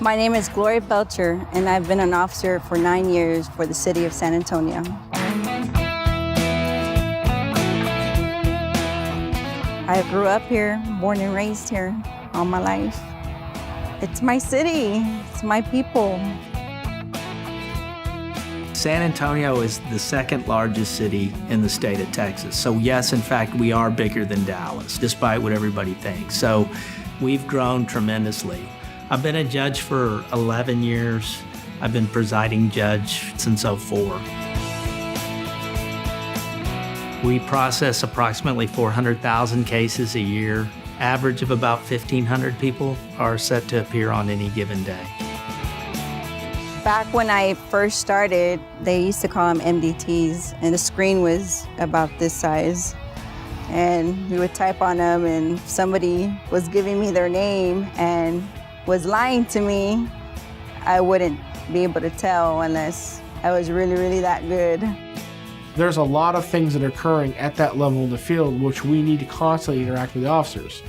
My name is Gloria Belcher, and I've been an officer for 9 years for the city of San Antonio. I grew up here, born and raised here all my life. It's my city, it's my people. San Antonio is the second largest city in the state of Texas. So yes, in fact, we are bigger than Dallas, despite what everybody thinks. So we've grown tremendously. I've been a judge for 11 years. I've been presiding judge since '04. We process approximately 400,000 cases a year. Average of about 1,500 people are set to appear on any given day. Back when I first started, they used to call them MDTs, and the screen was about this size. And we would type on them, and if somebody was giving me their name and was lying to me, I wouldn't be able to tell unless I was really, really that good. There's a lot of things that are occurring at that level in the field which we need to constantly interact with the officers.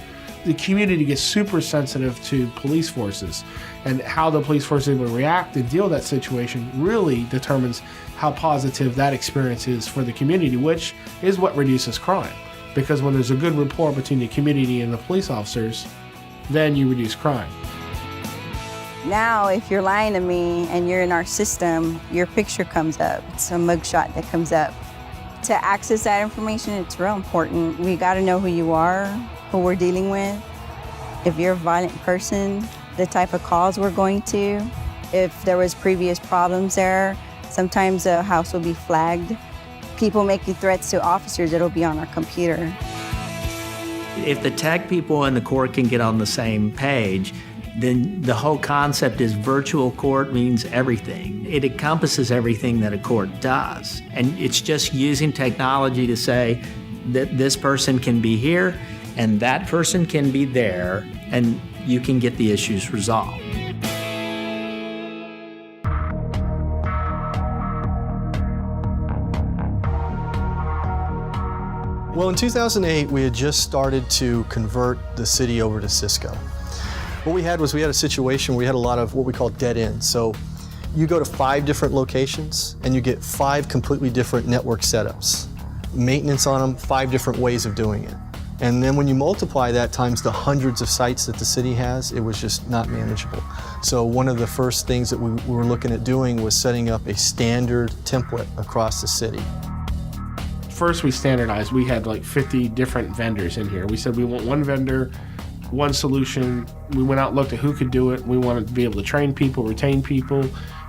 The community gets super sensitive to police forces, and how the police force is able to react and deal with that situation really determines how positive that experience is for the community, which is what reduces crime. Because when there's a good rapport between the community and the police officers, then you reduce crime. Now, if you're lying to me and you're in our system, your picture comes up. It's a mugshot that comes up. To access that information, it's real important. We got to know who you are, who we're dealing with. If you're a violent person, the type of calls we're going to. If there was previous problems there, sometimes a house will be flagged. People making threats to officers, it'll be on our computer. If the tech people and the court can get on the same page, then the whole concept is virtual court means everything. It encompasses everything that a court does. And it's just using technology to say that this person can be here and that person can be there, and you can get the issues resolved. Well, in 2008, we had just started to convert the city over to Cisco. What we had a situation where we had a lot of what we call dead ends. So you go to 5 different locations and you get 5 completely different network setups. Maintenance on them, 5 different ways of doing it. And then when you multiply that times the hundreds of sites that the city has, it was just not manageable. So one of the first things that we were looking at doing was setting up a standard template across the city. First, we standardized. We had like 50 different vendors in here. We said we want one vendor, one solution. We went out and looked at who could do it. We wanted to be able to train people, retain people,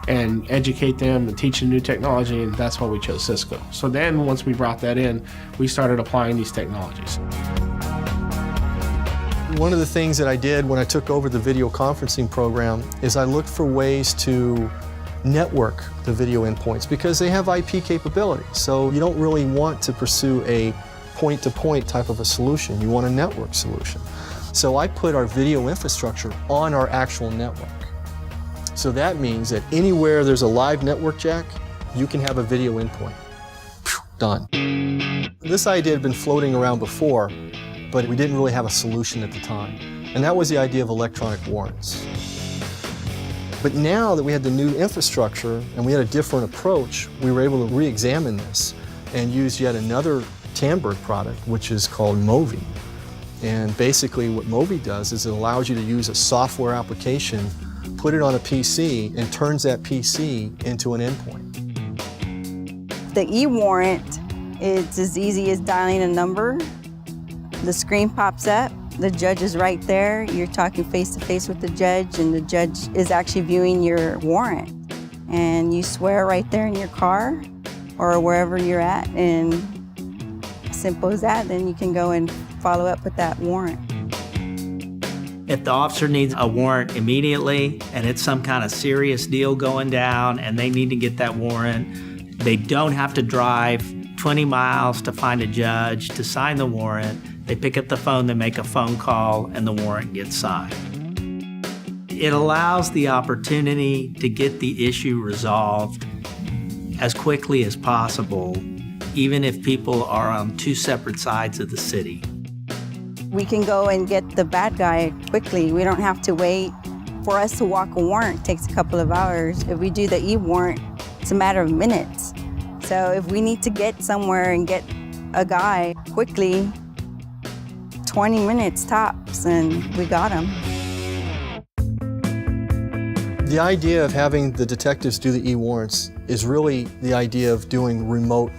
and educate them and teach them new technology, and that's why we chose Cisco. So then once we brought that in, we started applying these technologies. One of the things that I did when I took over the video conferencing program is I looked for ways to network the video endpoints because they have IP capabilities. So you don't really want to pursue a point-to-point type of a solution. You want a network solution. So I put our video infrastructure on our actual network. So that means that anywhere there's a live network jack, you can have a video endpoint. Done. This idea had been floating around before, but we didn't really have a solution at the time. And that was the idea of electronic warrants. But now that we had the new infrastructure and we had a different approach, we were able to re-examine this and use yet another Tandberg product, which is called Movi. And basically what Movi does is it allows you to use a software application, put it on a PC, and turns that PC into an endpoint. The e-warrant is as easy as dialing a number. The screen pops up, the judge is right there, you're talking face-to-face with the judge, and the judge is actually viewing your warrant. And you swear right there in your car or wherever you're at, and simple as that, then you can go and follow up with that warrant. If the officer needs a warrant immediately and it's some kind of serious deal going down and they need to get that warrant, they don't have to drive 20 miles to find a judge to sign the warrant. They pick up the phone, they make a phone call, and the warrant gets signed. It allows the opportunity to get the issue resolved as quickly as possible, even if people are on 2 separate sides of the city. We can go and get the bad guy quickly. We don't have to wait For us to walk a warrant takes a couple of hours. If we do the e-warrant, it's a matter of minutes. So if we need to get somewhere and get a guy quickly, 20 minutes tops, and we got him. The idea of having the detectives do the e-warrants is really the idea of doing remote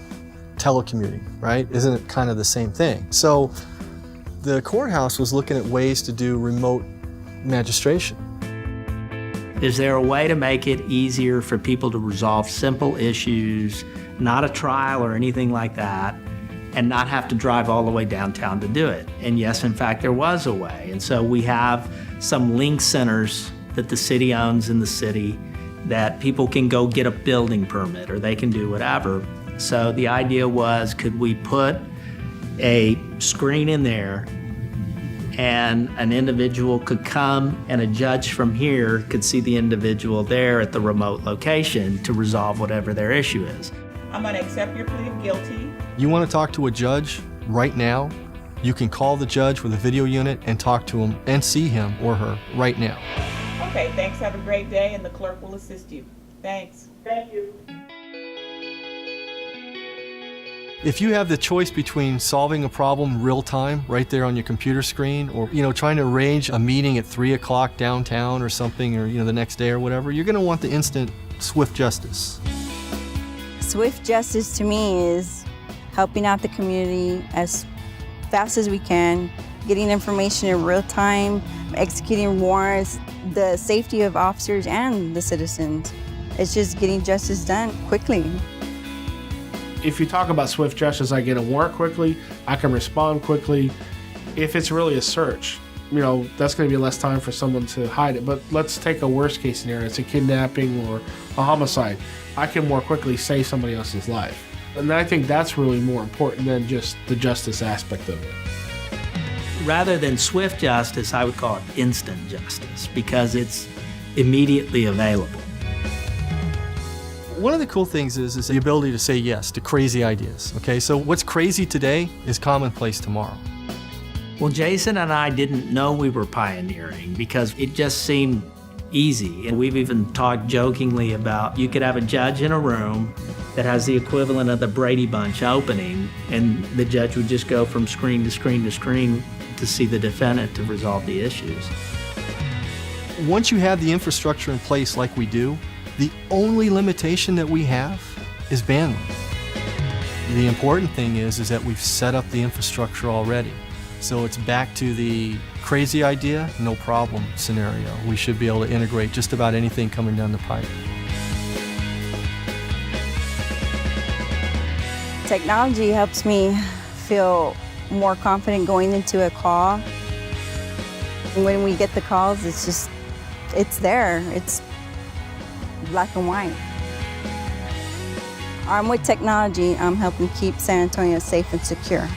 telecommuting, right? Isn't it kind of the same thing? So the courthouse was looking at ways to do remote magistration. Is there a way to make it easier for people to resolve simple issues, not a trial or anything like that, and not have to drive all the way downtown to do it? And yes, in fact, there was a way. And so we have some link centers that the city owns in the city that people can go get a building permit or they can do whatever. So the idea was, could we put a screen in there and an individual could come and a judge from here could see the individual there at the remote location to resolve whatever their issue is. I'm going to accept your plea of guilty. You want to talk to a judge right now? You can call the judge with a video unit and talk to him and see him or her right now. Okay, thanks. Have a great day, and the clerk will assist you. Thanks. Thank you. If you have the choice between solving a problem real time right there on your computer screen, or trying to arrange a meeting at 3 o'clock downtown or something, or the next day or whatever, you're going to want the instant, swift justice. Swift justice to me is helping out the community as fast as we can, getting information in real time, executing warrants, the safety of officers and the citizens. It's just getting justice done quickly. If you talk about swift justice, I get a warrant quickly, I can respond quickly. If it's really a search, that's going to be less time for someone to hide it. But let's take a worst case scenario. It's a kidnapping or a homicide. I can more quickly save somebody else's life. And I think that's really more important than just the justice aspect of it. Rather than swift justice, I would call it instant justice because it's immediately available. One of the cool things is the ability to say yes to crazy ideas, okay? So what's crazy today is commonplace tomorrow. Well, Jason and I didn't know we were pioneering because it just seemed easy. And we've even talked jokingly about you could have a judge in a room that has the equivalent of the Brady Bunch opening, and the judge would just go from screen to screen to screen to see the defendant to resolve the issues. Once you have the infrastructure in place like we do, the only limitation that we have is bandwidth. The important thing is that we've set up the infrastructure already. So it's back to the crazy idea, no problem scenario. We should be able to integrate just about anything coming down the pipe. Technology helps me feel more confident going into a call. When we get the calls, it's there. It's black and white. Armed with technology, I'm helping keep San Antonio safe and secure.